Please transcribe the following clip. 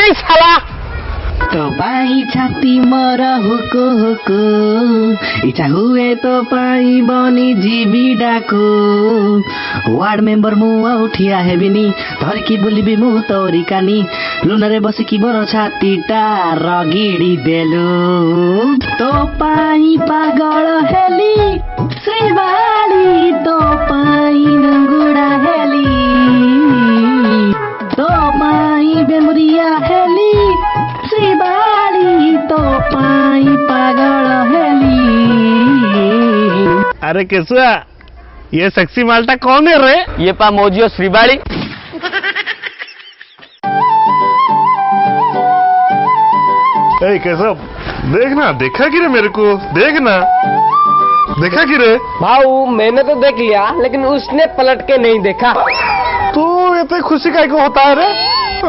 नहीं साला। तो पाई छाती मर हुको हुको इच्छा हुए तो पाई बनी जीवी डाको वार्ड मेंबर मुआ उठिया है बिनी धरकी बुलिबी मुह तोरी कानी लुनरे बसी की बरो छाती टार गिड़ी देलु तो पाई पागल हेली श्रीवाली तो पाई नंगुड़ा हेली तो पाई बेमुरिया हेली श्रीवाली तो पाई पागल हेली। अरे केसुआ, ये सेक्सी माल्टा कौन है रे? ये पा मोजियो श्रीवाली। ए केशव, देखना, देखा कि रे मेरे को, देखना, देखा कि रे? भाऊ मैंने तो देख लिया, लेकिन उसने पलट के नहीं देखा। तू इतनी खुशी काहे को होता है रे? तो